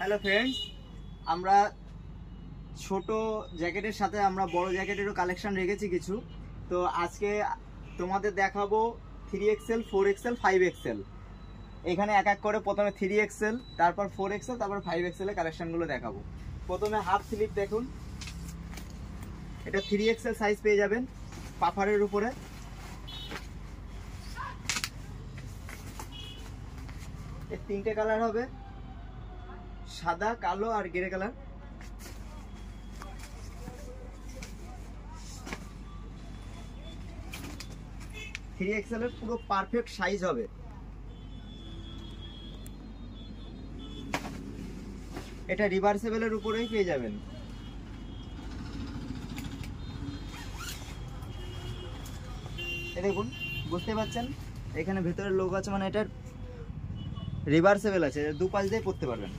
Hello friends, আমরা ছোট জ্যাকেটের সাথে আমরা বড় জ্যাকেটেরও কালেকশন রেখেছি কিছু। তো আজকে তোমাদের দেখাবো 3XL, 4XL, 5XL। এখানে এক এক করে প্রথমে 3XL, তারপর 4XL, তারপর 5XL এর কালেকশনগুলো দেখাবো। প্রথমে হাফ স্লিভ দেখুন, এটা 3XL সাইজ পেয়ে যাবেন পাফারের উপরে। এর তিনটে কালার হবে, সাদা, কালো আর গ্রে কালার। থ্রি এক্সেল এর পুরো পারফেক্ট সাইজ হবে। এটা রিভার্সেবল এর উপরেই পেয়ে যাবেন। এই দেখুন, বুঝতে পারছেন এখানে ভেতরে লোগো আছে, মানে এটা রিভার্সেবল আছে, দুপাশ দিয়ে পরতে পারবেন।